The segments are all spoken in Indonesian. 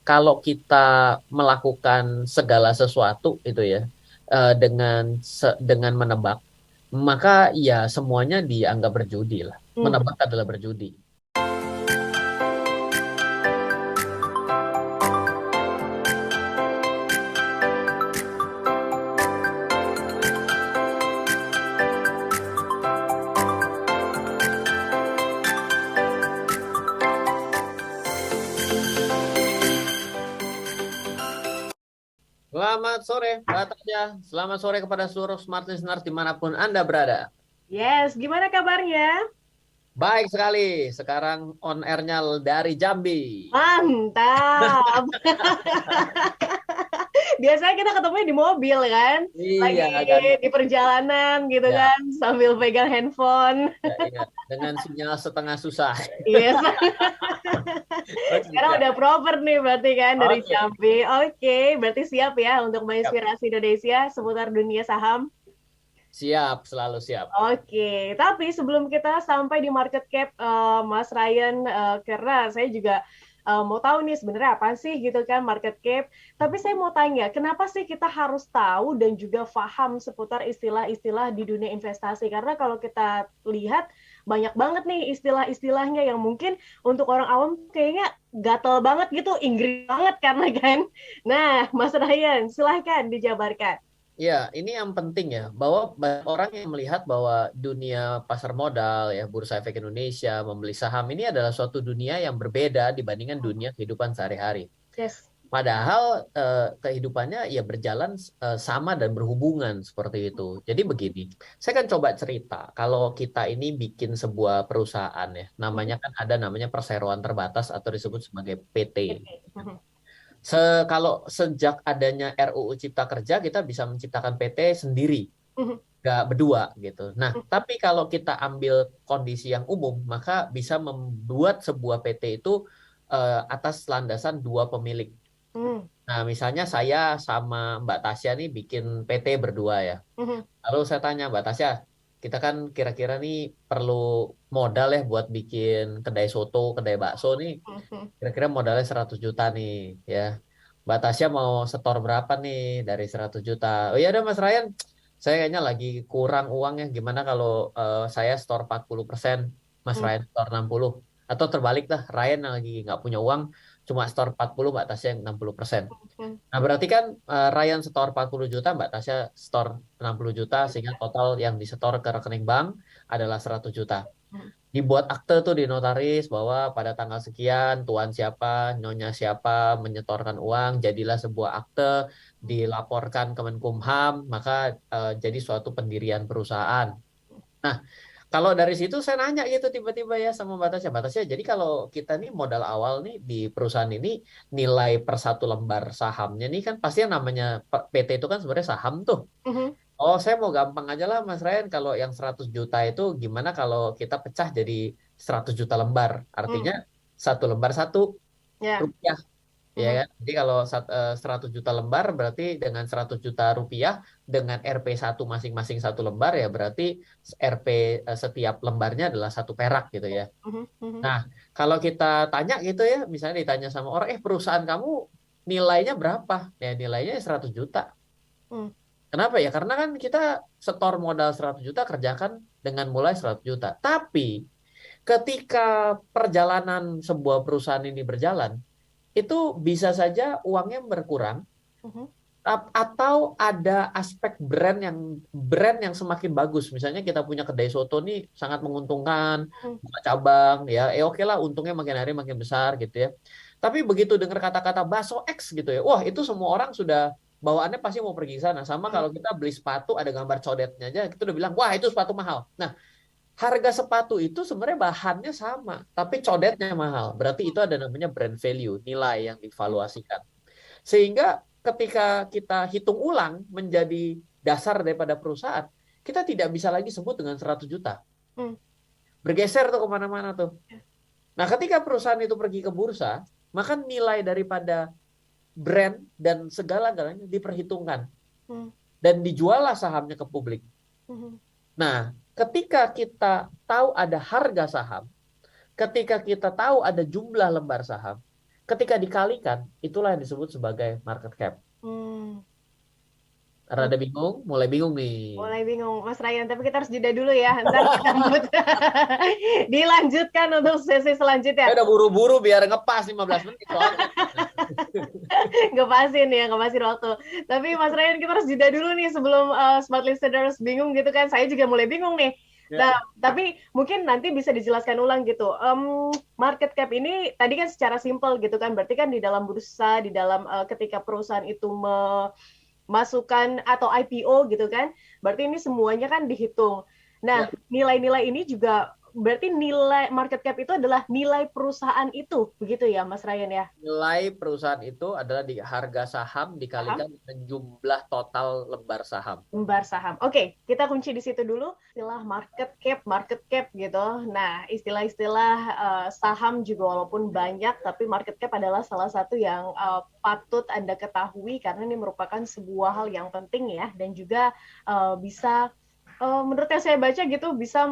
kalau kita melakukan segala sesuatu itu ya dengan menebak, maka ya semuanya dianggap berjudi lah. Hmm. Menebak adalah berjudi. Selamat sore, Mbak Tasya. Selamat sore kepada seluruh smart listener dimanapun Anda berada. Yes, gimana kabarnya? Baik sekali, sekarang on air-nya dari Jambi. Mantap. Biasanya kita ketemunya di mobil kan, lagi Iya kan, di perjalanan gitu ya, kan, sambil pegang handphone. ya, iya. Dengan sinyal setengah susah. Yes. Oke, Sekarang siap. udah proper nih berarti kan dari Oke, Jambi. Oke, berarti siap ya untuk siap. menginspirasi Indonesia seputar dunia saham. Siap, selalu siap. Oke, tapi sebelum kita sampai di market cap, Mas Ryan, karena saya juga mau tahu nih sebenarnya apa sih gitu kan market cap. Tapi saya mau tanya, kenapa sih kita harus tahu dan juga paham seputar istilah-istilah di dunia investasi? Karena kalau kita lihat banyak banget nih istilah-istilahnya yang mungkin untuk orang awam kayaknya gatel banget gitu, Inggris banget karena kan. Nah, Mas Ryan, silahkan dijabarkan. Ya, ini yang penting ya, bahwa banyak orang yang melihat bahwa dunia pasar modal, ya, Bursa Efek Indonesia, membeli saham ini adalah suatu dunia yang berbeda dibandingkan dunia kehidupan sehari-hari. Yes. Padahal kehidupannya ya berjalan sama dan berhubungan seperti itu. Jadi begini, saya kan coba cerita, kalau kita ini bikin sebuah perusahaan ya, namanya kan ada namanya perseroan terbatas atau disebut sebagai PT. Kalau sejak adanya RUU Cipta Kerja, kita bisa menciptakan PT sendiri, nggak berdua gitu. Nah, tapi kalau kita ambil kondisi yang umum, maka bisa membuat sebuah PT itu atas landasan dua pemilik. Nah, misalnya saya sama Mbak Tasya nih bikin PT berdua ya. Lalu saya tanya Mbak Tasya, kita kan kira-kira nih perlu modal ya buat bikin kedai soto, kedai bakso nih. Kira-kira modalnya 100 juta nih ya. Mbak Tasya mau setor berapa nih dari 100 juta? Oh iya udah Mas Ryan, saya kayaknya lagi kurang uang ya. Gimana kalau saya setor 40%, Mas Ryan setor 60? Atau terbalik lah, Ryan yang lagi nggak punya uang, cuma setor 40, Mbak Tasya yang 60%. Nah, berarti kan Ryan setor 40 juta, Mbak Tasya setor 60 juta, sehingga total yang disetor ke rekening bank adalah 100 juta. Dibuat akte tuh di notaris bahwa pada tanggal sekian, tuan siapa, nyonya siapa menyetorkan uang, jadilah sebuah akte, dilaporkan ke Menkumham, maka jadi suatu pendirian perusahaan. Nah, kalau dari situ saya nanya gitu tiba-tiba ya sama Batasya. Batasya, jadi kalau kita nih modal awal nih di perusahaan ini nilai per satu lembar sahamnya nih kan pasti yang namanya PT itu kan sebenarnya saham tuh. Oh, saya mau gampang aja lah Mas Ryan. Kalau yang 100 juta itu gimana kalau kita pecah jadi 100 juta lembar? Artinya satu lembar satu Ya. rupiah. Ya kan? Jadi kalau 100 juta lembar berarti dengan 100 juta rupiah dengan RP1 masing-masing satu lembar ya berarti RP setiap lembarnya adalah satu perak gitu ya. Nah, kalau kita tanya gitu ya, misalnya ditanya sama orang, perusahaan kamu nilainya berapa? Ya nilainya 100 juta. Kenapa ya? Karena kan kita setor modal 100 juta kerjakan dengan mulai 100 juta. Tapi ketika perjalanan sebuah perusahaan ini berjalan, itu bisa saja uangnya berkurang atau ada aspek brand yang semakin bagus. Misalnya kita punya kedai soto nih sangat menguntungkan, buka cabang ya, oke lah untungnya makin hari makin besar gitu ya. Tapi begitu dengar kata-kata bakso X gitu ya, wah itu semua orang sudah bawaannya pasti mau pergi ke sana. Sama kalau kita beli sepatu ada gambar codetnya aja, kita udah bilang wah itu sepatu mahal. Nah, harga sepatu itu sebenarnya bahannya sama, tapi codetnya mahal. Berarti itu ada namanya brand value, nilai yang divaluasikan. Sehingga ketika kita hitung ulang menjadi dasar daripada perusahaan, kita tidak bisa lagi sebut dengan 100 juta. Bergeser tuh kemana-mana tuh. Nah, ketika perusahaan itu pergi ke bursa, maka nilai daripada brand dan segala-galanya diperhitungkan. Dan dijuallah sahamnya ke publik. Nah, ketika kita tahu ada harga saham, ketika kita tahu ada jumlah lembar saham, ketika dikalikan, itulah yang disebut sebagai market cap. Rada bingung? Mulai bingung nih. Mulai bingung, Mas Ryan. Tapi kita harus jeda dulu ya. Ntar kita dilanjutkan untuk sesi selanjutnya. Udah buru-buru biar ngepas 15 menit soalnya. Ngepasin waktu. Tapi Mas Ryan, kita harus jeda dulu nih sebelum smart listeners bingung gitu kan. Saya juga mulai bingung nih. Nah, tapi mungkin nanti bisa dijelaskan ulang gitu. Market cap ini tadi kan secara simpel gitu kan. Berarti kan di dalam bursa, di dalam ketika perusahaan itu masukkan atau IPO gitu kan, berarti ini semuanya kan dihitung. Nah, nilai-nilai ini juga berarti nilai market cap itu adalah nilai perusahaan itu, begitu ya Mas Ryan ya? Nilai perusahaan itu adalah di harga saham dikalikan dengan jumlah total lembar saham. Lembar saham. Oke, kita kunci di situ dulu. Istilah market cap gitu. Nah, istilah-istilah saham juga walaupun banyak, tapi market cap adalah salah satu yang patut Anda ketahui karena ini merupakan sebuah hal yang penting ya, dan juga bisa, menurut yang saya baca gitu, bisa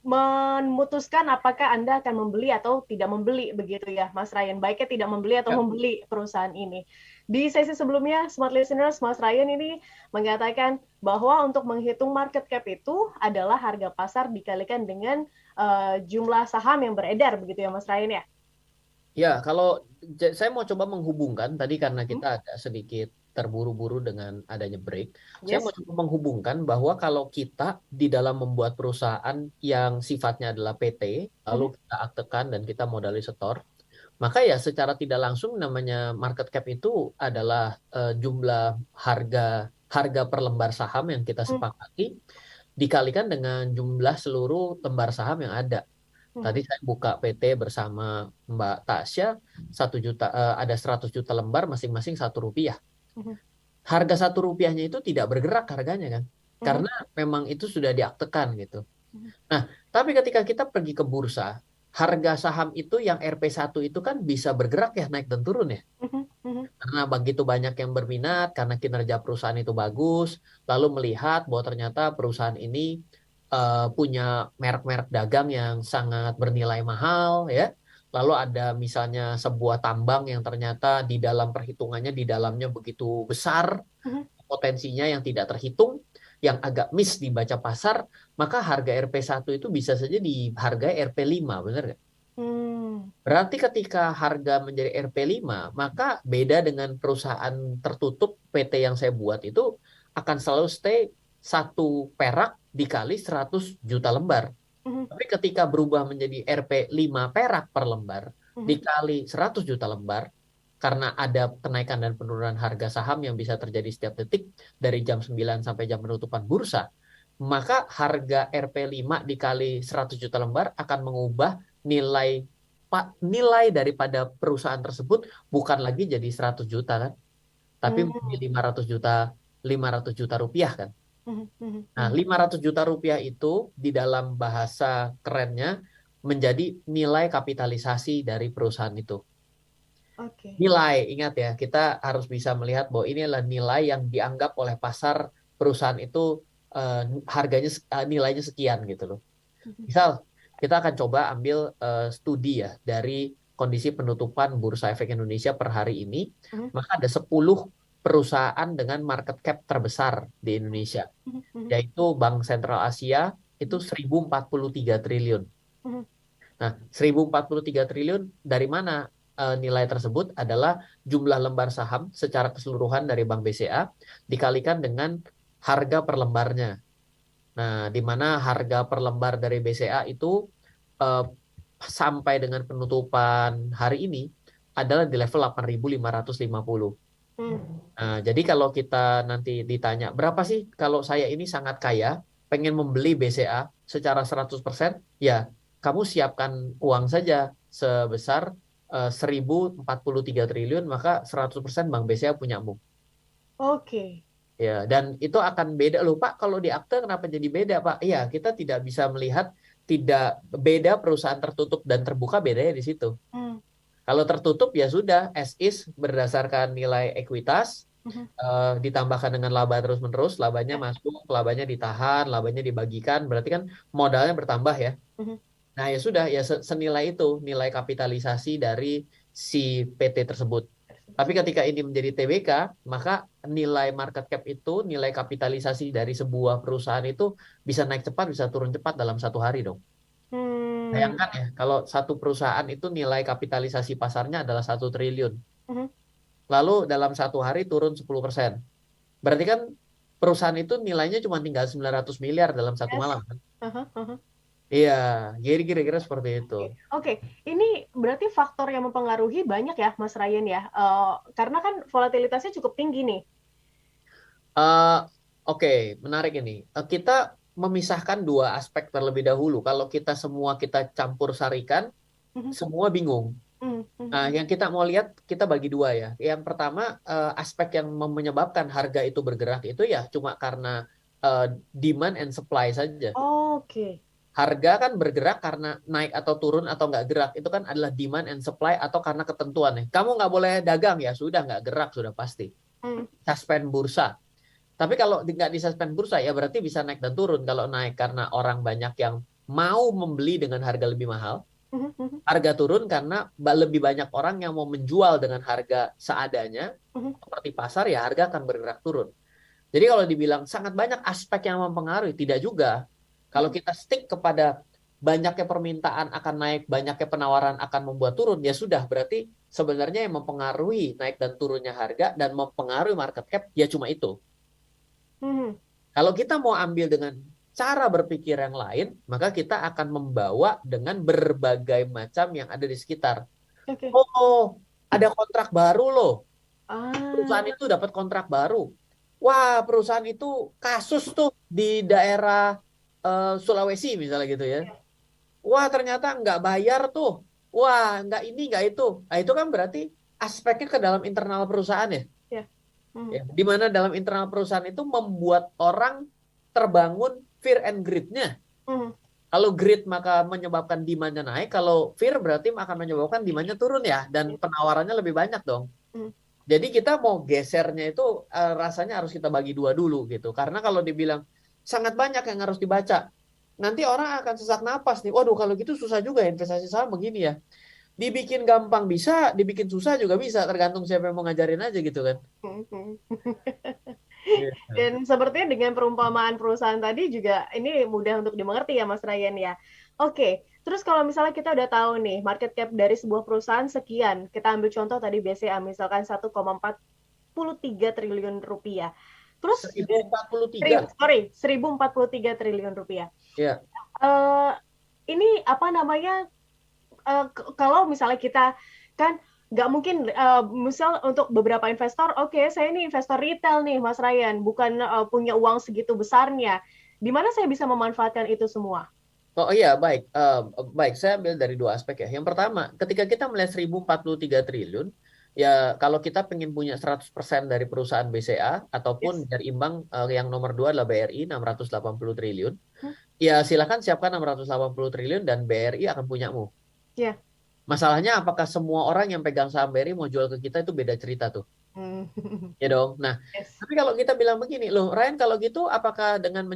memutuskan apakah Anda akan membeli atau tidak membeli, begitu ya Mas Ryan. Baiknya tidak membeli atau membeli perusahaan ini. Di sesi sebelumnya, Smart Listeners, Mas Ryan ini mengatakan bahwa untuk menghitung market cap itu adalah harga pasar dikalikan dengan jumlah saham yang beredar, begitu ya Mas Ryan ya? Ya, kalau saya mau coba menghubungkan tadi karena kita agak sedikit terburu-buru dengan adanya break. Saya mau coba menghubungkan bahwa kalau kita di dalam membuat perusahaan yang sifatnya adalah PT, lalu kita aktekan dan kita modali setor, maka ya secara tidak langsung namanya market cap itu adalah jumlah harga per lembar saham yang kita sepakati dikalikan dengan jumlah seluruh lembar saham yang ada. Tadi saya buka PT bersama Mbak Tasya, 1 juta, ada 100 juta lembar, masing-masing Rp1. Harga Rp1-nya itu tidak bergerak harganya kan, karena memang itu sudah diaktekan gitu. Nah, tapi ketika kita pergi ke bursa, harga saham itu yang Rp1 itu kan bisa bergerak ya, naik dan turun ya. Karena begitu banyak yang berminat, karena kinerja perusahaan itu bagus, lalu melihat bahwa ternyata perusahaan ini punya merek-merek dagang yang sangat bernilai mahal ya. Lalu ada misalnya sebuah tambang yang ternyata di dalam perhitungannya di dalamnya begitu besar, potensinya yang tidak terhitung, yang agak miss dibaca pasar, maka harga Rp1 itu bisa saja dihargai Rp5, benar nggak? Berarti ketika harga menjadi Rp5, maka beda dengan perusahaan tertutup PT yang saya buat itu akan selalu stay 1 perak dikali 100 juta lembar. Tapi ketika berubah menjadi Rp5 perak per lembar dikali 100 juta lembar, karena ada kenaikan dan penurunan harga saham yang bisa terjadi setiap detik dari jam 9 sampai jam penutupan bursa, maka harga Rp5 dikali 100 juta lembar akan mengubah nilai daripada perusahaan tersebut bukan lagi jadi 100 juta kan, tapi menjadi 500 juta rupiah kan. Nah, 500 juta rupiah itu di dalam bahasa kerennya menjadi nilai kapitalisasi dari perusahaan itu. Nilai, ingat ya, kita harus bisa melihat bahwa ini adalah nilai yang dianggap oleh pasar perusahaan itu harganya nilainya sekian gitu loh. Misal kita akan coba ambil studi ya dari kondisi penutupan Bursa Efek Indonesia per hari ini, maka ada 10 perusahaan dengan market cap terbesar di Indonesia, yaitu Bank Sentral Asia itu 1.043 triliun. Nah, 1.043 triliun dari mana nilai tersebut adalah jumlah lembar saham secara keseluruhan dari Bank BCA dikalikan dengan harga per lembarnya. Nah, di mana harga per lembar dari BCA itu sampai dengan penutupan hari ini adalah di level 8.550. Nah, jadi kalau kita nanti ditanya, berapa sih kalau saya ini sangat kaya, pengen membeli BCA secara 100%, ya kamu siapkan uang saja sebesar 1.043 triliun, maka 100% Bank BCA punyamu. Ya, dan itu akan beda loh Pak, kalau di akte kenapa jadi beda Pak? Iya, kita tidak bisa melihat, tidak beda perusahaan tertutup dan terbuka, bedanya di situ. Kalau tertutup ya sudah as is berdasarkan nilai ekuitas, ditambahkan dengan laba terus-menerus, labanya masuk, labanya ditahan, labanya dibagikan, berarti kan modalnya bertambah ya. Nah, ya sudah, ya senilai itu nilai kapitalisasi dari si PT tersebut. Tapi ketika ini menjadi TBK, maka nilai market cap itu, nilai kapitalisasi dari sebuah perusahaan itu bisa naik cepat, bisa turun cepat dalam 1 hari dong. Hmm. Bayangkan ya, kalau satu perusahaan itu nilai kapitalisasi pasarnya adalah 1 triliun. Mhm. Lalu dalam 1 hari turun 10%. Berarti kan perusahaan itu nilainya cuma tinggal 900 miliar dalam satu Yes. malam kan? Aha, aha. Iya, jadi kira-kira seperti itu. Oke, ini berarti faktor yang mempengaruhi banyak ya, Mas Ryan ya. Karena kan volatilitasnya cukup tinggi nih. Eh, Oke, menarik ini. Kita memisahkan dua aspek terlebih dahulu. Kalau kita semua kita campur sarikan, Mhm, semua bingung. mhm, mhm. Nah, yang kita mau lihat, kita bagi dua ya. Yang pertama, aspek yang menyebabkan harga itu bergerak itu ya cuma karena eh, demand and supply saja. Oke. Harga kan bergerak karena naik atau turun atau nggak gerak. Itu kan adalah demand and supply atau karena ketentuan nih. Kamu nggak boleh dagang ya, sudah nggak gerak, sudah pasti. Hmm, Suspend bursa. Tapi kalau nggak disuspend bursa ya berarti bisa naik dan turun. Kalau naik karena orang banyak yang mau membeli dengan harga lebih mahal, mhm, mhm, harga turun karena lebih banyak orang yang mau menjual dengan harga seadanya, mhm. seperti pasar ya harga akan bergerak turun. Jadi kalau dibilang sangat banyak aspek yang mempengaruhi, tidak juga. Kalau kita stick kepada banyaknya permintaan akan naik, banyaknya penawaran akan membuat turun, ya sudah berarti sebenarnya yang mempengaruhi naik dan turunnya harga dan mempengaruhi market cap ya cuma itu. Mhm. Kalau kita mau ambil dengan cara berpikir yang lain, maka kita akan membawa dengan berbagai macam yang ada di sekitar. Oke. Oh, ada kontrak baru loh. Ah, Perusahaan itu dapat kontrak baru. Wah, perusahaan itu kasus tuh di daerah Sulawesi misalnya gitu ya. Wah, ternyata nggak bayar tuh. Wah, nggak ini, nggak itu. Nah, itu kan berarti aspeknya ke dalam internal perusahaan ya. ya. Mhm, Ya, di mana dalam internal perusahaan itu membuat orang terbangun fear and greed-nya. mhm. Kalau greed maka menyebabkan demand-nya naik, kalau fear berarti akan menyebabkan demand-nya turun ya, dan Ya. penawarannya lebih banyak dong. Mhm. Jadi kita mau gesernya itu rasanya harus kita bagi dua dulu gitu. Karena kalau dibilang sangat banyak yang harus dibaca, nanti orang akan sesak napas nih. Waduh, kalau gitu susah juga ya investasi saham begini ya. Dibikin gampang bisa, dibikin susah juga bisa, tergantung siapa yang mau ngajarin aja gitu kan. Mhm. Iya. Dan sepertinya dengan perumpamaan perusahaan tadi juga ini mudah untuk dimengerti ya Mas Ryan ya. Oke, terus kalau misalnya kita udah tahu nih market cap dari sebuah perusahaan sekian, kita ambil contoh tadi BCA misalkan 1,43 triliun rupiah. Terus 1043. 1043 triliun rupiah. Ya. Eh, ini apa namanya kalau misalnya kita kan nggak mungkin misal untuk beberapa investor, oke, saya ini investor retail nih Mas Ryan, bukan punya uang segitu besarnya. Di mana saya bisa memanfaatkan itu semua? Oh iya, baik. Baik, saya ambil dari dua aspek ya. Yang pertama, ketika kita melihat 1043 triliun, ya kalau kita pengen punya 100% dari perusahaan BCA, ataupun Yes. dari imbang yang nomor dua adalah BRI, 680 triliun, Hmm? ya silakan siapkan 680 triliun dan BRI akan punyamu. Ya. Masalahnya apakah semua orang yang pegang saham BRI mau jual ke kita itu beda cerita tuh. Hmm. Ya dong. Nah, Yes. tapi kalau kita bilang begini, loh, Ryan kalau gitu apakah dengan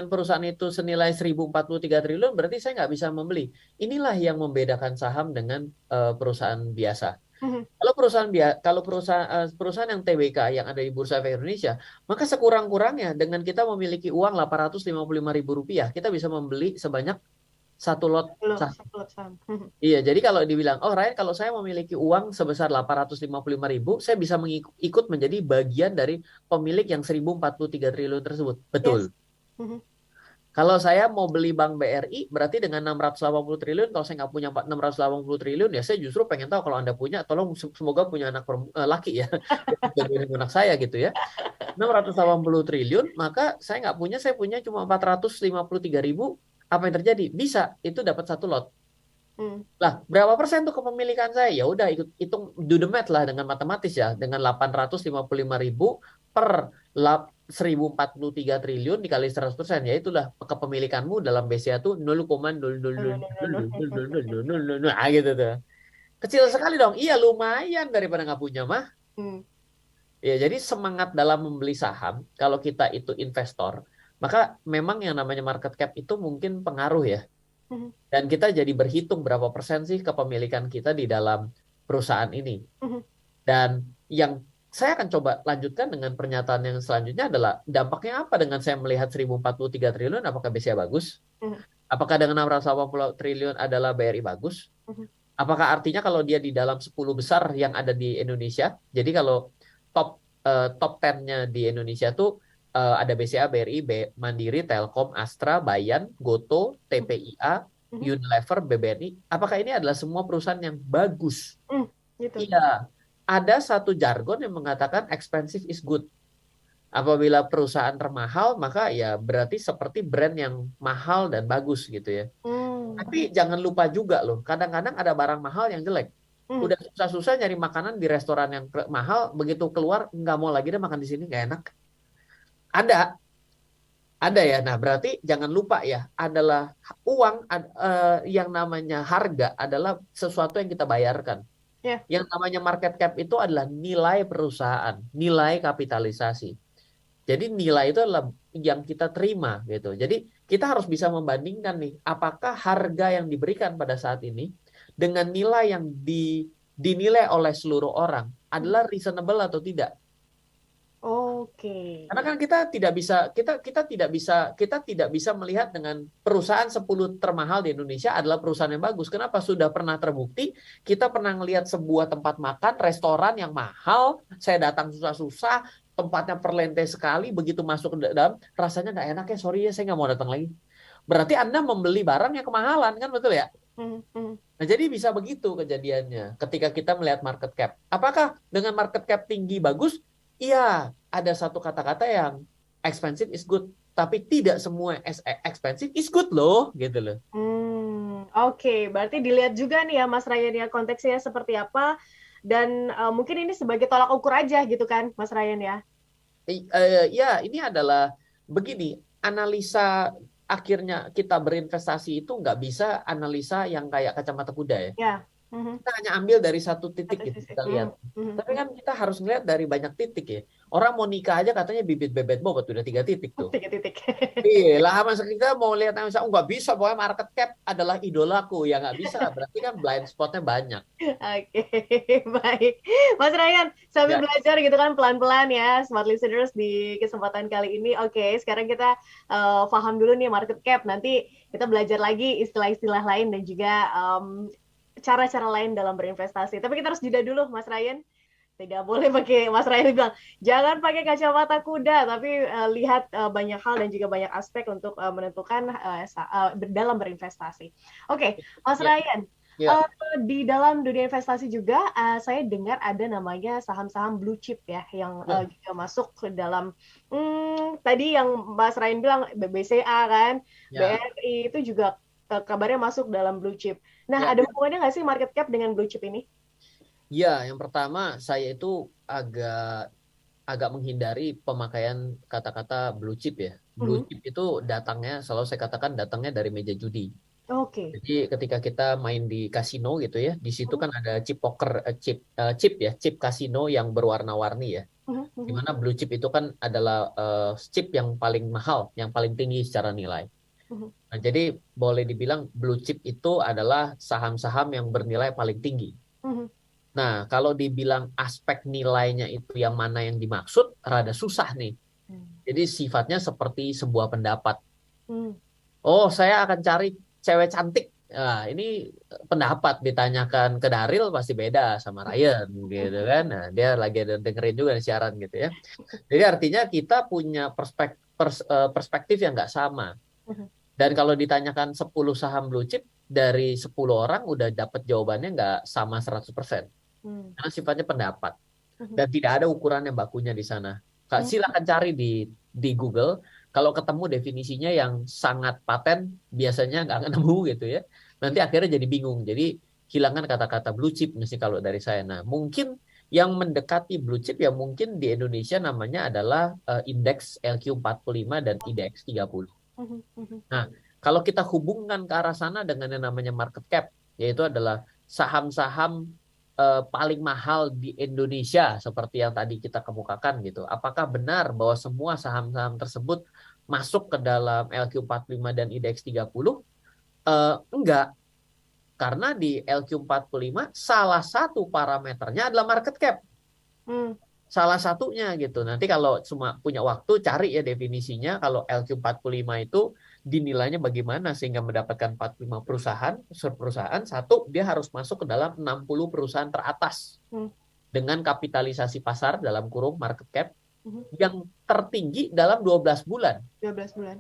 perusahaan itu senilai 1043 triliun berarti saya nggak bisa membeli. Inilah yang membedakan saham dengan perusahaan biasa. Mhm. Kalau perusahaan yang TBK yang ada di Bursa Efek Indonesia, maka sekurang-kurangnya dengan kita memiliki uang 855 ribu rupiah, kita bisa membeli sebanyak satu lot Belum saham. satu saham. Mhm. Iya, jadi kalau dibilang, oh Ryan, kalau saya memiliki uang sebesar 855 ribu, saya bisa ikut menjadi bagian dari pemilik yang 1043 triliun tersebut. Betul. Yes. Mhm. Kalau saya mau beli Bank BRI, berarti dengan 680 triliun, kalau saya nggak punya 680 triliun, ya saya justru pengen tahu kalau Anda punya, tolong semoga punya anak laki ya. Jadi anak saya gitu ya. 680 triliun, maka saya nggak punya, saya punya cuma 453 ribu, apa yang terjadi? Bisa, itu dapat satu lot. Hmm. Lah, berapa persen tuh kepemilikan saya? Ya udah ikut hitung do the math lah dengan matematis ya, dengan 855 ribu per 1043 triliun dikali 100%, ya itulah kepemilikanmu dalam BCA tuh 0,000000000000, ah gitu tuh. Kecil sekali dong. Iya, lumayan daripada nggak punya mah. Hmm. Ya, jadi semangat dalam membeli saham kalau kita itu investor, maka memang yang namanya market cap itu mungkin pengaruh ya. Mhm. Dan kita jadi berhitung berapa persen sih kepemilikan kita di dalam perusahaan ini. Mhm. Dan yang saya akan coba lanjutkan dengan pernyataan yang selanjutnya adalah dampaknya apa dengan saya melihat 1043 triliun, apakah BCA bagus? Mhm. Apakah dengan 680 triliun adalah BRI bagus? Mhm. Apakah artinya kalau dia di dalam 10 besar yang ada di Indonesia, jadi kalau top 10-nya di Indonesia tuh ada BCA, BRI, Mandiri, Telkom, Astra, Bayan, Goto, TPIA, Mhm. Unilever, BBNI, apakah ini adalah semua perusahaan yang bagus? Gitu. Iya, ada satu jargon yang mengatakan expensive is good. Apabila perusahaan termahal, maka ya berarti seperti brand yang mahal dan bagus gitu ya. Tapi jangan lupa juga loh, kadang-kadang ada barang mahal yang jelek. Udah susah-susah nyari makanan di restoran yang mahal, begitu keluar nggak mau lagi deh makan di sini, nggak enak. Ada, ada ya. Nah, berarti jangan lupa ya, adalah uang yang namanya harga adalah sesuatu yang kita bayarkan. Yeah. Yang namanya market cap itu adalah nilai perusahaan, nilai kapitalisasi. Jadi nilai itu adalah yang kita terima gitu. Jadi kita harus bisa membandingkan nih, apakah harga yang diberikan pada saat ini dengan nilai yang dinilai oleh seluruh orang adalah reasonable atau tidak. Oke. Karena kan kita tidak bisa melihat dengan perusahaan 10 termahal di Indonesia adalah perusahaan yang bagus. Kenapa? Sudah pernah terbukti, kita pernah ngelihat sebuah tempat makan, restoran yang mahal, saya datang susah-susah, tempatnya perlente sekali, begitu masuk ke dalam, rasanya nggak enak ya, sorry ya, saya nggak mau datang lagi. Berarti Anda membeli barang yang kemahalan, kan betul ya? Nah, jadi bisa begitu kejadiannya ketika kita melihat market cap. Apakah dengan market cap tinggi bagus? Iya, ada satu kata-kata yang expensive is good, tapi tidak semua expensive is good loh, gitu loh. Oke, berarti dilihat juga nih ya Mas Ryan ya konteksnya seperti apa dan mungkin ini sebagai tolak ukur aja gitu kan Mas Ryan ya. Ya, ini adalah begini, analisa akhirnya kita berinvestasi itu nggak bisa analisa yang kayak kacamata kuda ya. Ya. Kita hanya ambil dari satu titik Satu gitu sisi. kita lihat. Tapi kan kita harus melihat dari banyak titik ya. Orang mau nikah aja katanya bibit bebet bobot udah 3 titik tuh. Tiga titik. Iya lah, masa kita mau lihat yang nggak bisa, pokoknya market cap adalah idolaku, ya nggak bisa. Berarti kan blind spotnya banyak. Oke, baik. Mas Ryan, sambil Ya, belajar gitu kan pelan-pelan ya, smart listeners di kesempatan kali ini. Oke, sekarang kita paham dulu nih market cap. Nanti kita belajar lagi istilah-istilah lain dan juga cara-cara lain dalam berinvestasi. Tapi kita harus jeda dulu, Mas Ryan. Tidak boleh pakai, Mas Ryan bilang, jangan pakai kacamata kuda, tapi lihat banyak hal dan juga banyak aspek untuk menentukan dalam berinvestasi. Oke, Mas Ryan, di dalam dunia investasi juga saya dengar ada namanya saham-saham blue chip ya yang juga masuk ke dalam tadi yang Mas Ryan bilang BBCA kan, BRI itu juga kabarnya masuk dalam blue chip. Nah, ada hubungannya nggak sih market cap dengan blue chip ini? Ya, yang pertama saya itu agak menghindari pemakaian kata-kata blue chip ya. Blue chip itu datangnya, selalu saya katakan datangnya dari meja judi. Oke. Jadi ketika kita main di kasino gitu ya, di situ kan ada chip poker, chip kasino yang berwarna-warni ya. Dimana blue chip itu kan adalah chip yang paling mahal, yang paling tinggi secara nilai. Nah, jadi boleh dibilang blue chip itu adalah saham-saham yang bernilai paling tinggi. Nah, kalau dibilang aspek nilainya itu yang mana yang dimaksud, rada susah nih. Jadi sifatnya seperti sebuah pendapat. Oh, saya akan cari cewek cantik. Nah, ini pendapat ditanyakan ke Daril pasti beda sama Ryan gitu kan. Nah, dia lagi dengerin juga siaran gitu ya. Jadi artinya kita punya perspektif yang nggak sama. Dan kalau ditanyakan 10 saham blue chip, dari 10 orang udah dapat jawabannya nggak sama 100%. Karena sifatnya pendapat. Dan tidak ada ukuran yang bakunya di sana. Silakan cari di Google. Kalau ketemu definisinya yang sangat paten, biasanya nggak nemu gitu ya. Nanti akhirnya jadi bingung. Jadi hilangkan kata-kata blue chip mesti kalau dari saya. Nah, mungkin yang mendekati blue chip ya mungkin di Indonesia namanya adalah indeks LQ45 dan IDX 30. Nah, kalau kita hubungkan ke arah sana dengan yang namanya market cap, yaitu adalah saham-saham paling mahal di Indonesia seperti yang tadi kita kemukakan gitu. Apakah benar bahwa semua saham-saham tersebut masuk ke dalam LQ45 dan IDX 30? Enggak, karena di LQ45 salah satu parameternya adalah market cap. Salah satunya gitu. Nanti kalau cuma punya waktu cari ya definisinya. Kalau LQ45 itu dinilainya bagaimana sehingga mendapatkan 45 perusahaan. Satu, dia harus masuk ke dalam 60 perusahaan teratas dengan kapitalisasi pasar dalam kurung market cap yang tertinggi dalam 12 bulan. 12 bulan.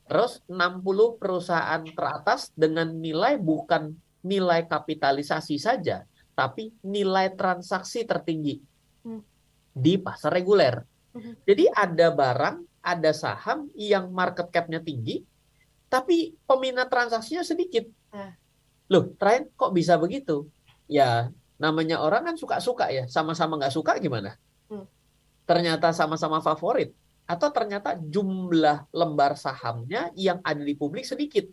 Terus 60 perusahaan teratas dengan nilai bukan nilai kapitalisasi saja, tapi nilai transaksi tertinggi di pasar reguler. Jadi ada barang, ada saham yang market cap-nya tinggi, tapi peminat transaksinya sedikit. Loh, Ryan, kok bisa begitu? Ya, namanya orang kan suka-suka ya. Sama-sama nggak suka gimana? Ternyata sama-sama favorit. Atau ternyata jumlah lembar sahamnya yang ada di publik sedikit.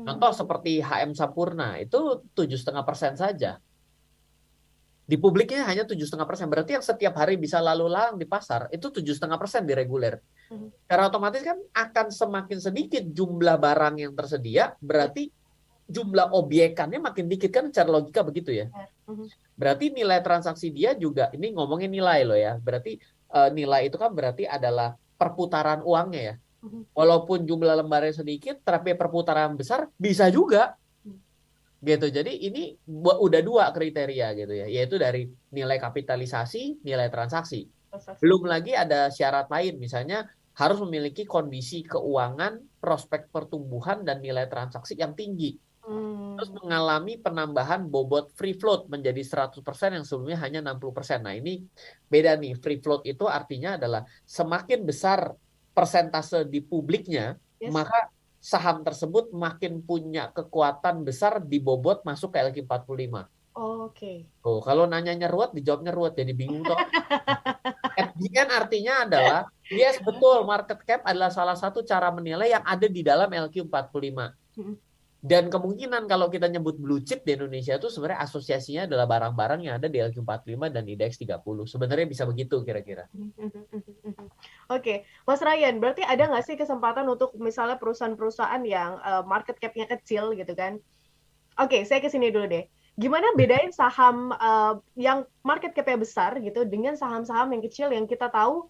Contoh seperti HM Sampurna, itu 7,5% saja. Di publiknya hanya 7,5%. Berarti yang setiap hari bisa lalu lalang di pasar itu 7,5% di reguler. Karena otomatis kan akan semakin sedikit jumlah barang yang tersedia, berarti jumlah obyekannya makin dikit kan secara logika begitu ya. Berarti nilai transaksi dia juga, ini ngomongin nilai loh ya. Berarti nilai itu kan berarti adalah perputaran uangnya ya. Walaupun jumlah lembarnya sedikit, tapi perputaran besar bisa juga. Gitu. Jadi ini udah dua kriteria gitu ya, yaitu dari nilai kapitalisasi, nilai transaksi. Belum lagi ada syarat lain, misalnya harus memiliki kondisi keuangan, prospek pertumbuhan dan nilai transaksi yang tinggi. Terus mengalami penambahan bobot free float menjadi 100% yang sebelumnya hanya 60%. Nah, ini beda nih. Free float itu artinya adalah semakin besar persentase di publiknya, maka saham tersebut makin punya kekuatan besar di bobot masuk ke LQ45. Oke. Oh, kalau nanyanya ruwet, dijawabnya ruwet, jadi bingung toh. FGN artinya adalah, yes betul, market cap adalah salah satu cara menilai yang ada di dalam LQ45. Dan kemungkinan kalau kita nyebut blue chip di Indonesia itu sebenarnya asosiasinya adalah barang-barang yang ada di LQ45 dan IDX 30. Sebenarnya bisa begitu kira-kira. Oke, Mas Ryan, berarti ada nggak sih kesempatan untuk misalnya perusahaan-perusahaan yang market cap-nya kecil gitu kan? Oke, saya ke sini dulu deh. Gimana bedain saham yang market cap-nya besar gitu dengan saham-saham yang kecil yang kita tahu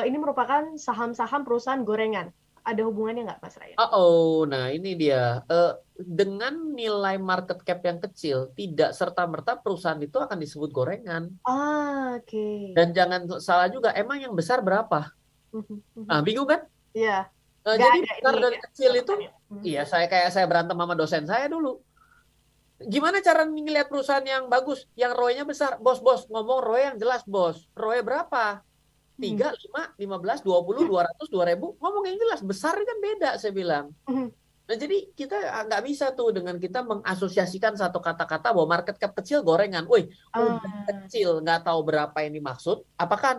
ini merupakan saham-saham perusahaan gorengan? Ada hubungannya nggak, Mas Ryan? Nah ini dia. Dengan nilai market cap yang kecil, tidak serta-merta perusahaan itu akan disebut gorengan. Oke. Dan jangan salah juga, emang yang besar berapa? Bingung kan? Iya. Jadi besar dan kecil itu, iya saya berantem sama dosen saya dulu. Gimana cara ngelihat perusahaan yang bagus, yang ROE-nya besar? Bos, ngomong ROE yang jelas, bos. ROE berapa? 3, 5, 15, 20, 200, 2000, ngomong yang jelas, besar kan beda saya bilang. Nah jadi kita nggak bisa tuh dengan kita mengasosiasikan satu kata-kata bahwa market cap kecil gorengan. Woi, udah kecil, nggak tahu berapa yang dimaksud. Apakah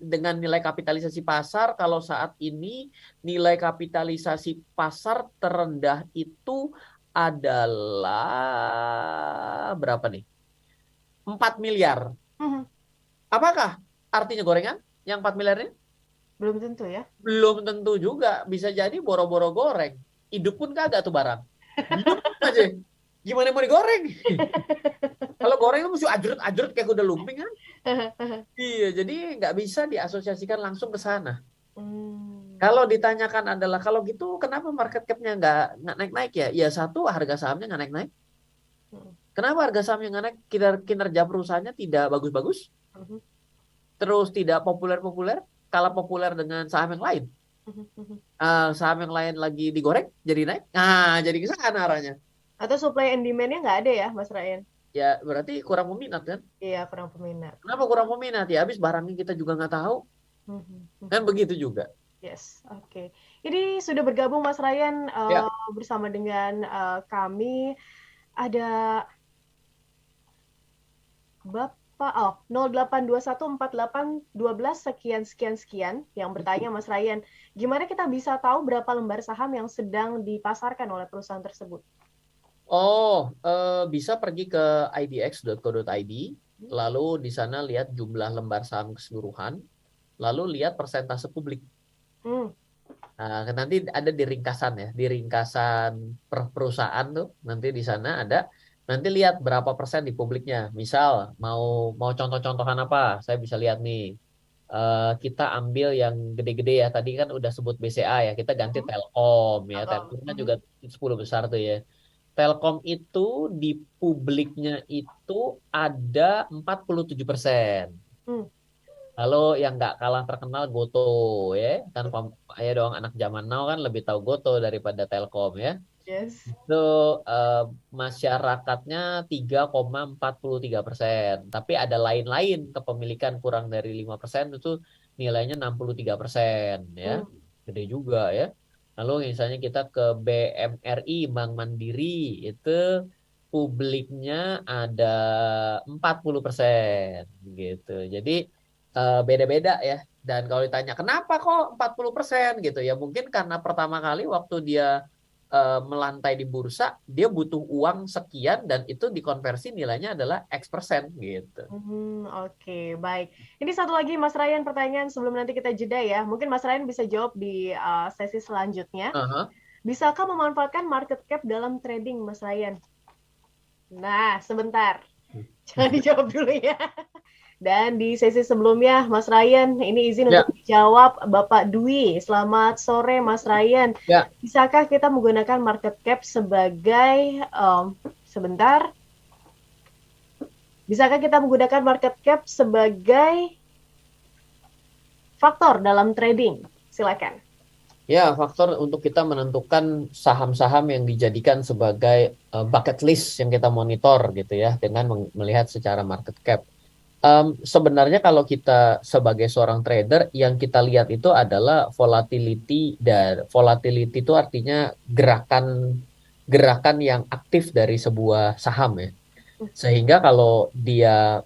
dengan nilai kapitalisasi pasar, kalau saat ini nilai kapitalisasi pasar terendah itu adalah berapa nih? 4 miliar. Apakah artinya gorengan? Yang 4 miliar ini? Belum tentu ya. Belum tentu juga. Bisa jadi boro-boro goreng. Hidup pun kagak tuh barang. Hidup aja. Gimana mau digoreng? Kalau goreng itu mesti ajrut kayak kuda lumping kan? Iya, jadi nggak bisa diasosiasikan langsung ke sana. Kalau ditanyakan adalah, kalau gitu kenapa market cap-nya nggak naik-naik ya? Ya satu, harga sahamnya nggak naik-naik. Kenapa harga sahamnya nggak naik? Kinerja perusahaannya tidak bagus-bagus. Terus tidak populer-populer, kalah populer dengan saham yang lain. Saham yang lain lagi digoreng, jadi naik. Nah, jadi ke sana arahnya. Atau supply and demand-nya nggak ada ya, Mas Ryan? Ya, berarti kurang peminat kan? Iya, kurang peminat. Kenapa kurang peminat? Ya, habis barangnya kita juga nggak tahu. Kan begitu juga. Yes, oke. Jadi sudah bergabung Mas Ryan bersama dengan kami. Ada Bapak 08214812 sekian yang bertanya Mas Ryan, gimana kita bisa tahu berapa lembar saham yang sedang dipasarkan oleh perusahaan tersebut? Bisa pergi ke idx.co.id, lalu di sana lihat jumlah lembar saham keseluruhan, lalu lihat persentase publik. Nanti ada di ringkasan ya, di ringkasan perusahaan tuh nanti di sana ada. Nanti lihat berapa persen di publiknya. Misal mau mau contoh-contohan apa? Saya bisa lihat nih. Kita ambil yang gede-gede ya. Tadi kan udah sebut BCA ya. Kita ganti Telkom ya. Telkom kan juga 10 besar tuh ya. Telkom itu di publiknya itu ada 47%. Lalu yang nggak kalah terkenal Goto ya. Kan ya dong anak zaman now kan lebih tahu Goto daripada Telkom ya. Yes. Itu masyarakatnya 3,43%. Tapi ada lain-lain kepemilikan kurang dari 5% itu nilainya 63% ya. Gede juga ya. Lalu misalnya kita ke BMRI, Bank Mandiri, itu publiknya ada 40% gitu. Jadi beda-beda ya. Dan kalau ditanya kenapa kok 40% gitu ya, mungkin karena pertama kali waktu dia melantai di bursa, dia butuh uang sekian dan itu dikonversi nilainya adalah X persen gitu. Oke, baik. Ini satu lagi Mas Ryan pertanyaan sebelum nanti kita jeda ya. Mungkin Mas Ryan bisa jawab di sesi selanjutnya. Bisakah memanfaatkan market cap dalam trading, Mas Ryan? Nah, sebentar. Jangan dijawab dulu ya. Dan di sesi sebelumnya, Mas Ryan, ini izin untuk dijawab Bapak Dwi. Selamat sore, Mas Ryan. Bisakah kita menggunakan market cap sebagai, sebentar. Bisakah kita menggunakan market cap sebagai faktor dalam trading? Silakan. Ya, faktor untuk kita menentukan saham-saham yang dijadikan sebagai bucket list yang kita monitor gitu ya, dengan melihat secara market cap. Sebenarnya kalau kita sebagai seorang trader yang kita lihat itu adalah volatility, dan volatility itu artinya gerakan yang aktif dari sebuah saham ya. Sehingga kalau dia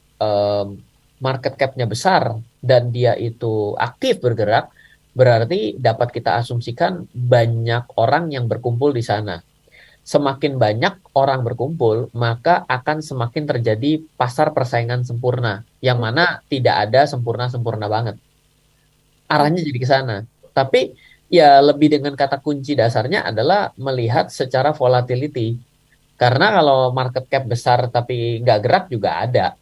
market cap-nya besar dan dia itu aktif bergerak, berarti dapat kita asumsikan banyak orang yang berkumpul di sana. Semakin banyak orang berkumpul, maka akan semakin terjadi pasar persaingan sempurna, yang mana tidak ada sempurna-sempurna banget. Arahnya jadi ke sana. Tapi ya lebih dengan kata kunci dasarnya adalah melihat secara volatility. Karena kalau market cap besar tapi nggak gerak juga ada.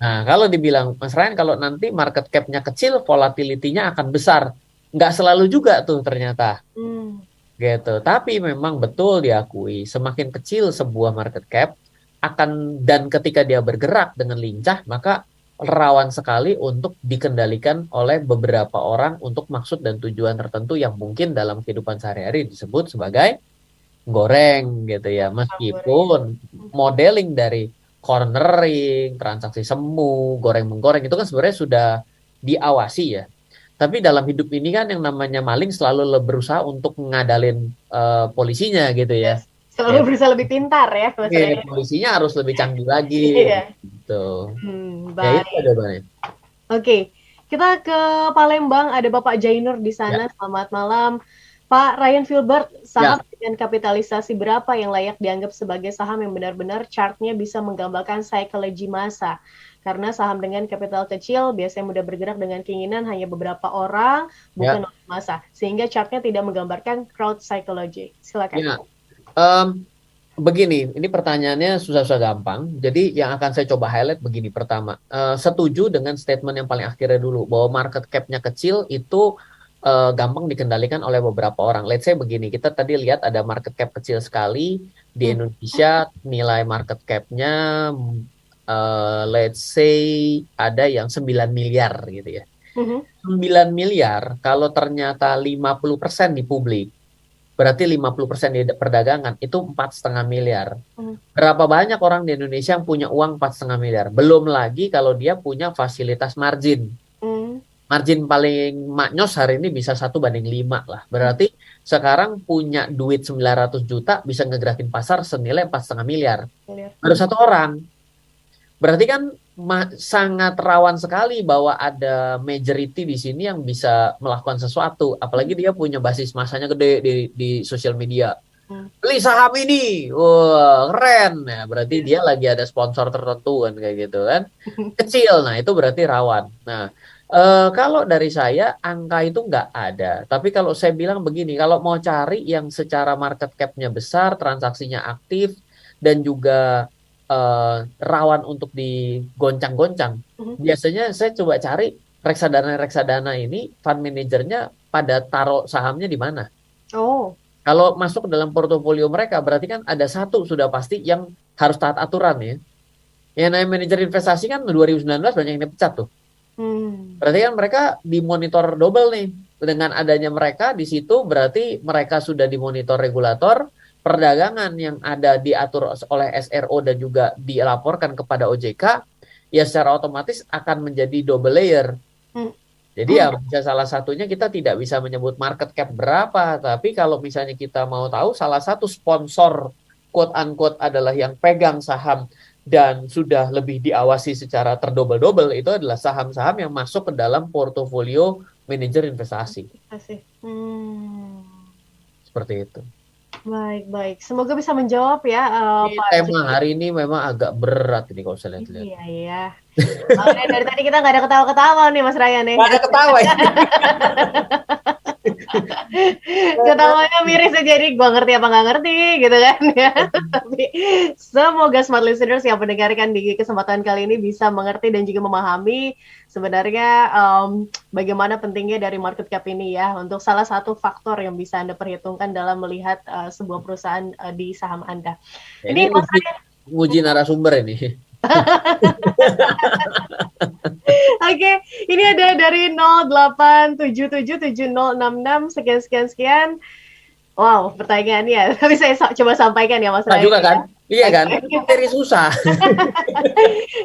Nah, kalau dibilang, Mas Ryan, kalau nanti market cap-nya kecil, volatility-nya akan besar. Nggak selalu juga tuh ternyata. Gitu. Tapi memang betul diakui semakin kecil sebuah market cap dan ketika dia bergerak dengan lincah maka rawan sekali untuk dikendalikan oleh beberapa orang untuk maksud dan tujuan tertentu yang mungkin dalam kehidupan sehari-hari disebut sebagai goreng gitu ya. Meskipun modeling dari cornering, transaksi semu, goreng-menggoreng itu kan sebenarnya sudah diawasi ya. Tapi dalam hidup ini kan yang namanya maling selalu berusaha untuk ngadalin polisinya gitu ya. Selalu berusaha lebih pintar ya. Polisinya harus lebih canggih lagi. Gitu. Baik. Ya itu jawabannya. Oke, kita ke Palembang, ada Bapak Jainur di sana. Selamat malam. Pak Ryan Filbert, saham dengan kapitalisasi berapa yang layak dianggap sebagai saham yang benar-benar chartnya bisa menggambarkan psikologi massa? Karena saham dengan kapital kecil biasanya mudah bergerak dengan keinginan hanya beberapa orang, bukan massa. Sehingga chartnya tidak menggambarkan crowd psychology. Silakan. Begini, ini pertanyaannya susah-susah gampang. Jadi yang akan saya coba highlight begini. Pertama, setuju dengan statement yang paling akhirnya dulu, bahwa market cap-nya kecil itu gampang dikendalikan oleh beberapa orang. Let's say begini, kita tadi lihat ada market cap kecil sekali di Indonesia, nilai market cap-nya let's say ada yang 9 miliar gitu ya. 9 miliar kalau ternyata 50% di publik, berarti 50% di perdagangan, itu 4,5 miliar. Berapa banyak orang di Indonesia yang punya uang 4,5 miliar? Belum lagi kalau dia punya fasilitas margin. Margin paling maknyos hari ini bisa 1:5 lah. Berarti sekarang punya duit 900 juta bisa ngegerakin pasar senilai 4,5 miliar. Baru satu orang. Berarti kan sangat rawan sekali bahwa ada majority di sini yang bisa melakukan sesuatu. Apalagi dia punya basis masanya gede di sosial media. Beli saham ini, wah keren. Nah, berarti dia lagi ada sponsor tertentu kan kayak gitu kan. Kecil, nah itu berarti rawan. Nah, Kalau dari saya angka itu nggak ada. Tapi kalau saya bilang begini, kalau mau cari yang secara market cap-nya besar, transaksinya aktif, dan juga rawan untuk digoncang-goncang, biasanya saya coba cari reksadana-reksadana ini, fund manajernya pada taruh sahamnya di mana. Oh. Kalau masuk ke dalam portofolio mereka, berarti kan ada satu sudah pasti yang harus taat aturan ya. Yang namanya manajer investasi kan 2019 banyak yang dipecat tuh. Berarti kan mereka dimonitor double nih. Dengan adanya mereka di situ berarti mereka sudah dimonitor regulator, perdagangan yang ada diatur oleh SRO dan juga dilaporkan kepada OJK, ya secara otomatis akan menjadi double layer. Jadi ya bisa salah satunya kita tidak bisa menyebut market cap berapa, tapi kalau misalnya kita mau tahu salah satu sponsor quote unquote adalah yang pegang saham dan sudah lebih diawasi secara terdobel-dobel, itu adalah saham-saham yang masuk ke dalam portofolio manajer investasi. Seperti itu. Baik. Semoga bisa menjawab ya, Pak. Tema hari ini memang agak berat ini kalau saya lihat. Iya. Makanya dari tadi kita nggak ada ketawa-ketawa nih Mas Ryan nih. Nggak ada ketawa ya. Ketawanya miris aja, jadi gue ngerti apa nggak ngerti gitu kan ya. Tapi semoga smart listeners yang mendengarkan di kesempatan kali ini bisa mengerti dan juga memahami sebenarnya bagaimana pentingnya dari market cap ini ya, untuk salah satu faktor yang bisa Anda perhitungkan dalam melihat sebuah perusahaan di saham Anda. Ini uji narasumber ini. Oke, ini ada dari 08777066 sekian. Wow, pertanyaannya. Tapi saya coba sampaikan ya Mas Ray. Juga kan? Iya kan? Dari susah.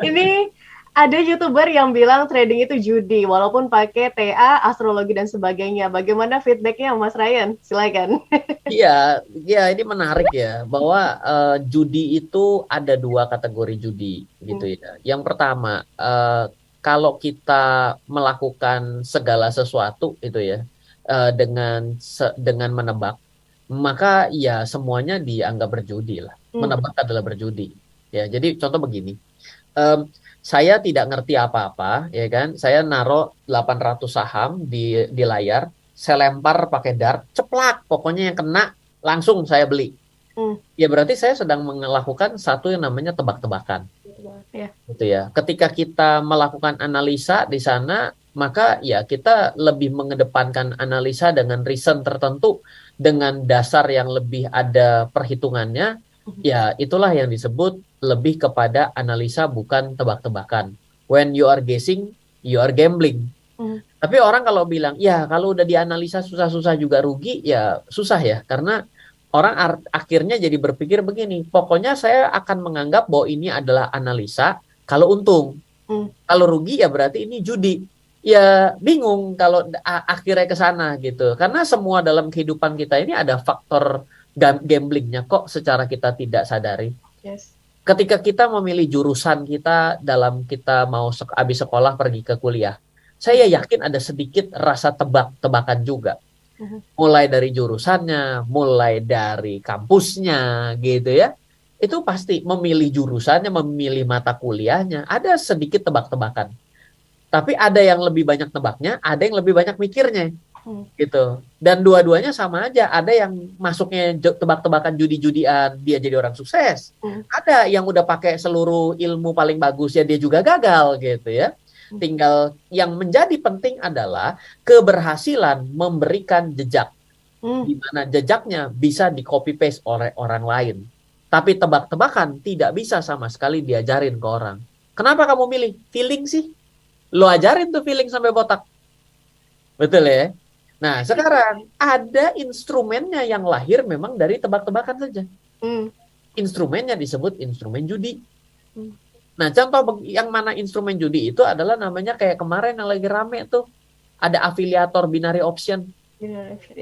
Ini ada YouTuber yang bilang trading itu judi, walaupun pakai TA, astrologi dan sebagainya. Bagaimana feedbacknya Mas Ryan? Silakan. Iya, ini menarik ya, bahwa judi itu ada dua kategori judi gitu ya. Yang pertama, kalau kita melakukan segala sesuatu itu ya dengan menebak, maka ya semuanya dianggap berjudi lah. Menebak adalah berjudi. Ya, jadi contoh begini. Saya tidak ngerti apa-apa, ya kan? Saya naruh 800 saham di layar, saya lempar pakai dart, ceplak, pokoknya yang kena langsung saya beli. Ya berarti saya sedang melakukan satu yang namanya tebak-tebakan. Gitu ya. Ketika kita melakukan analisa di sana, maka ya kita lebih mengedepankan analisa dengan reason tertentu, dengan dasar yang lebih ada perhitungannya. Ya itulah yang disebut lebih kepada analisa, bukan tebak-tebakan. When you are guessing, you are gambling. Tapi orang kalau bilang, ya kalau udah dianalisa susah-susah juga rugi, ya susah ya. Karena orang akhirnya jadi berpikir begini, pokoknya saya akan menganggap bahwa ini adalah analisa kalau untung. Kalau rugi ya berarti ini judi. Ya bingung kalau akhirnya ke sana gitu. Karena semua dalam kehidupan kita ini ada faktor gamblingnya kok secara kita tidak sadari. Ketika kita memilih jurusan kita dalam kita mau habis sekolah pergi ke kuliah, saya yakin ada sedikit rasa tebak-tebakan juga. Mulai dari jurusannya, mulai dari kampusnya gitu ya. Itu pasti memilih jurusannya, memilih mata kuliahnya, ada sedikit tebak-tebakan. Tapi ada yang lebih banyak tebaknya, ada yang lebih banyak mikirnya. Gitu. Dan dua-duanya sama aja. Ada yang masuknya tebak-tebakan judi-judian, dia jadi orang sukses. Ada yang udah pakai seluruh ilmu paling bagus, ya dia juga gagal gitu ya. Tinggal yang menjadi penting adalah keberhasilan memberikan jejak, di mana jejaknya bisa di copy paste oleh orang lain. Tapi tebak-tebakan tidak bisa sama sekali diajarin ke orang. Kenapa kamu milih? Feeling sih. Lo ajarin tuh feeling sampai botak. Betul ya? Nah, sekarang ada instrumennya yang lahir memang dari tebak-tebakan saja. Instrumennya disebut instrumen judi. Nah, contoh yang mana instrumen judi itu adalah namanya kayak kemarin yang lagi rame tuh. Ada afiliator binary option.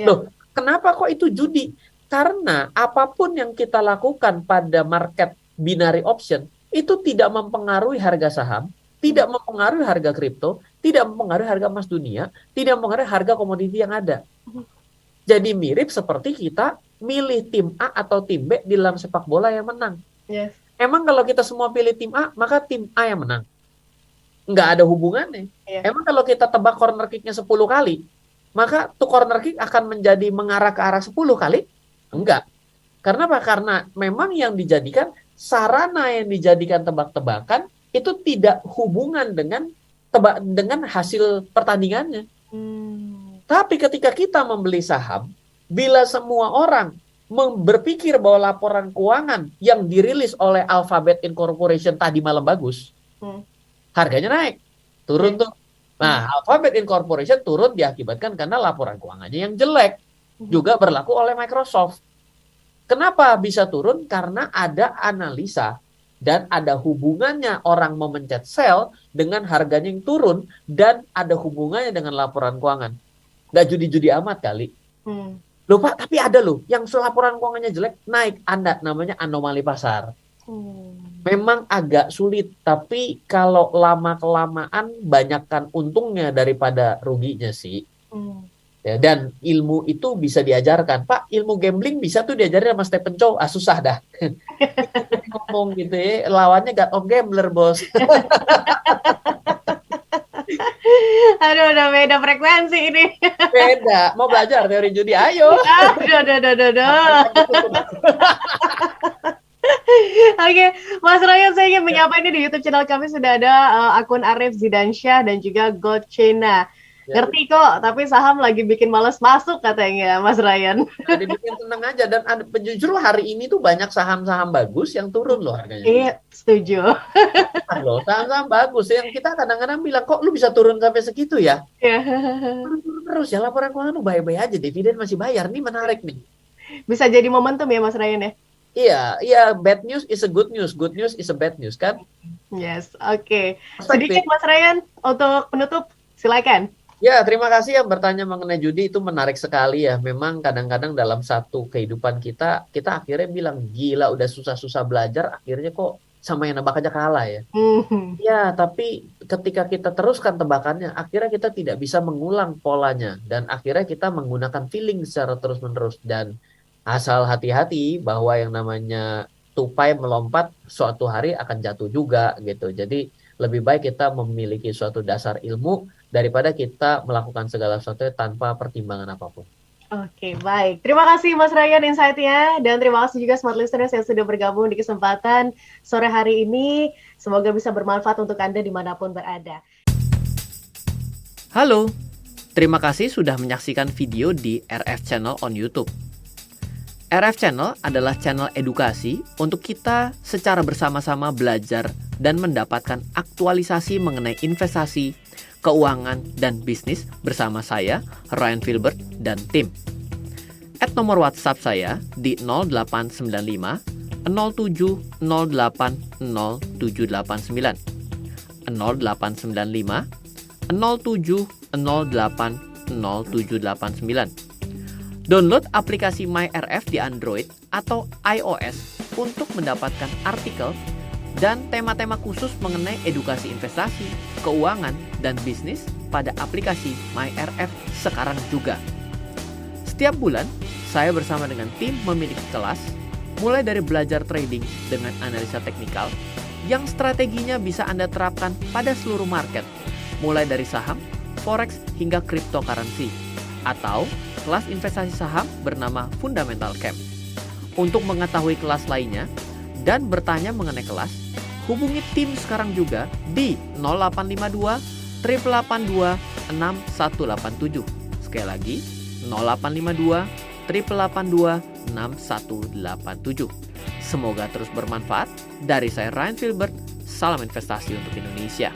Loh, kenapa kok itu judi? Karena apapun yang kita lakukan pada market binary option itu tidak mempengaruhi harga saham, tidak mempengaruhi harga kripto, tidak mempengaruhi harga emas dunia, tidak mempengaruhi harga komoditi yang ada. Jadi mirip seperti kita milih tim A atau tim B di dalam sepak bola yang menang. Emang kalau kita semua pilih tim A, maka tim A yang menang. nggak ada hubungannya. Iya. Emang kalau kita tebak corner kick-nya 10 kali, maka tuh corner kick akan menjadi mengarah ke arah 10 kali? Enggak. Karena apa? Karena memang yang dijadikan, sarana yang dijadikan tebak-tebakan itu tidak hubungan dengan hasil pertandingannya. Tapi ketika kita membeli saham, bila semua orang berpikir bahwa laporan keuangan yang dirilis oleh Alphabet Incorporation tadi malam bagus, harganya naik, turun tuh. Nah, Alphabet Incorporation turun diakibatkan karena laporan keuangannya yang jelek. Juga berlaku oleh Microsoft. Kenapa bisa turun? Karena ada analisa dan ada hubungannya orang memencet sell dengan harganya yang turun dan ada hubungannya dengan laporan keuangan. Nggak judi-judi amat kali. Loh Pak, tapi ada loh yang laporan keuangannya jelek naik, namanya anomali pasar. Memang agak sulit, tapi kalau lama-kelamaan banyakkan untungnya daripada ruginya sih. Ya, dan ilmu itu bisa diajarkan. Pak, ilmu gambling bisa tuh diajarin sama Stephen Chow. Susah dah. Ngomong gitu ya, lawannya God of Gambler, bos. Aduh, udah beda frekuensi ini. Beda. Mau belajar teori judi? Ayo. Aduh. Oke, Mas Ryan, saya ingin menyapa ini di YouTube channel kami sudah ada akun Arif Zidansyah dan juga Gold China. Ngerti kok, tapi saham lagi bikin males masuk katanya, Mas Ryan. Nah, dibikin tenang aja, dan justru hari ini tuh banyak saham-saham bagus yang turun loh harganya. Iya, setuju. Loh, saham-saham bagus yang kita kadang-kadang bilang, kok lu bisa turun sampai segitu ya? Turun terus ya, laporan keuangan lu baik-baik aja, dividen masih bayar, nih menarik nih. Bisa jadi momentum ya, Mas Ryan ya? Iya, bad news is a good news is a bad news, kan? Yes, oke. Sedikit Mas Ryan untuk penutup, silakan. Ya, terima kasih yang bertanya mengenai judi, itu menarik sekali ya. Memang kadang-kadang dalam satu kehidupan kita akhirnya bilang, gila udah susah-susah belajar, akhirnya kok sama yang nebak aja kalah ya. Ya, tapi ketika kita teruskan tebakannya, akhirnya kita tidak bisa mengulang polanya. Dan akhirnya kita menggunakan feeling secara terus-menerus. Dan asal hati-hati bahwa yang namanya tupai melompat suatu hari akan jatuh juga gitu. Jadi lebih baik kita memiliki suatu dasar ilmu daripada kita melakukan segala sesuatu tanpa pertimbangan apapun. Oke, baik. Terima kasih Mas Ryan insight-nya, dan terima kasih juga smart listeners yang sudah bergabung di kesempatan sore hari ini. Semoga bisa bermanfaat untuk Anda dimanapun berada. Halo, terima kasih sudah menyaksikan video di RF Channel on YouTube. RF Channel adalah channel edukasi untuk kita secara bersama-sama belajar dan mendapatkan aktualisasi mengenai investasi, keuangan, dan bisnis bersama saya, Ryan Filbert, dan tim. Add nomor WhatsApp saya di 0895 07 08 0789 0895 07 08 0789. Download aplikasi MyRF di Android atau iOS untuk mendapatkan artikel dan tema-tema khusus mengenai edukasi investasi, keuangan, dan bisnis pada aplikasi MyRF sekarang juga. Setiap bulan, saya bersama dengan tim memiliki kelas, mulai dari belajar trading dengan analisa teknikal, yang strateginya bisa Anda terapkan pada seluruh market, mulai dari saham, forex, hingga cryptocurrency, atau kelas investasi saham bernama Fundamental Camp. Untuk mengetahui kelas lainnya dan bertanya mengenai kelas, hubungi tim sekarang juga di 0852 882 6187. Sekali lagi, 0852 882 6187. Semoga terus bermanfaat. Dari saya Ryan Filbert, salam investasi untuk Indonesia.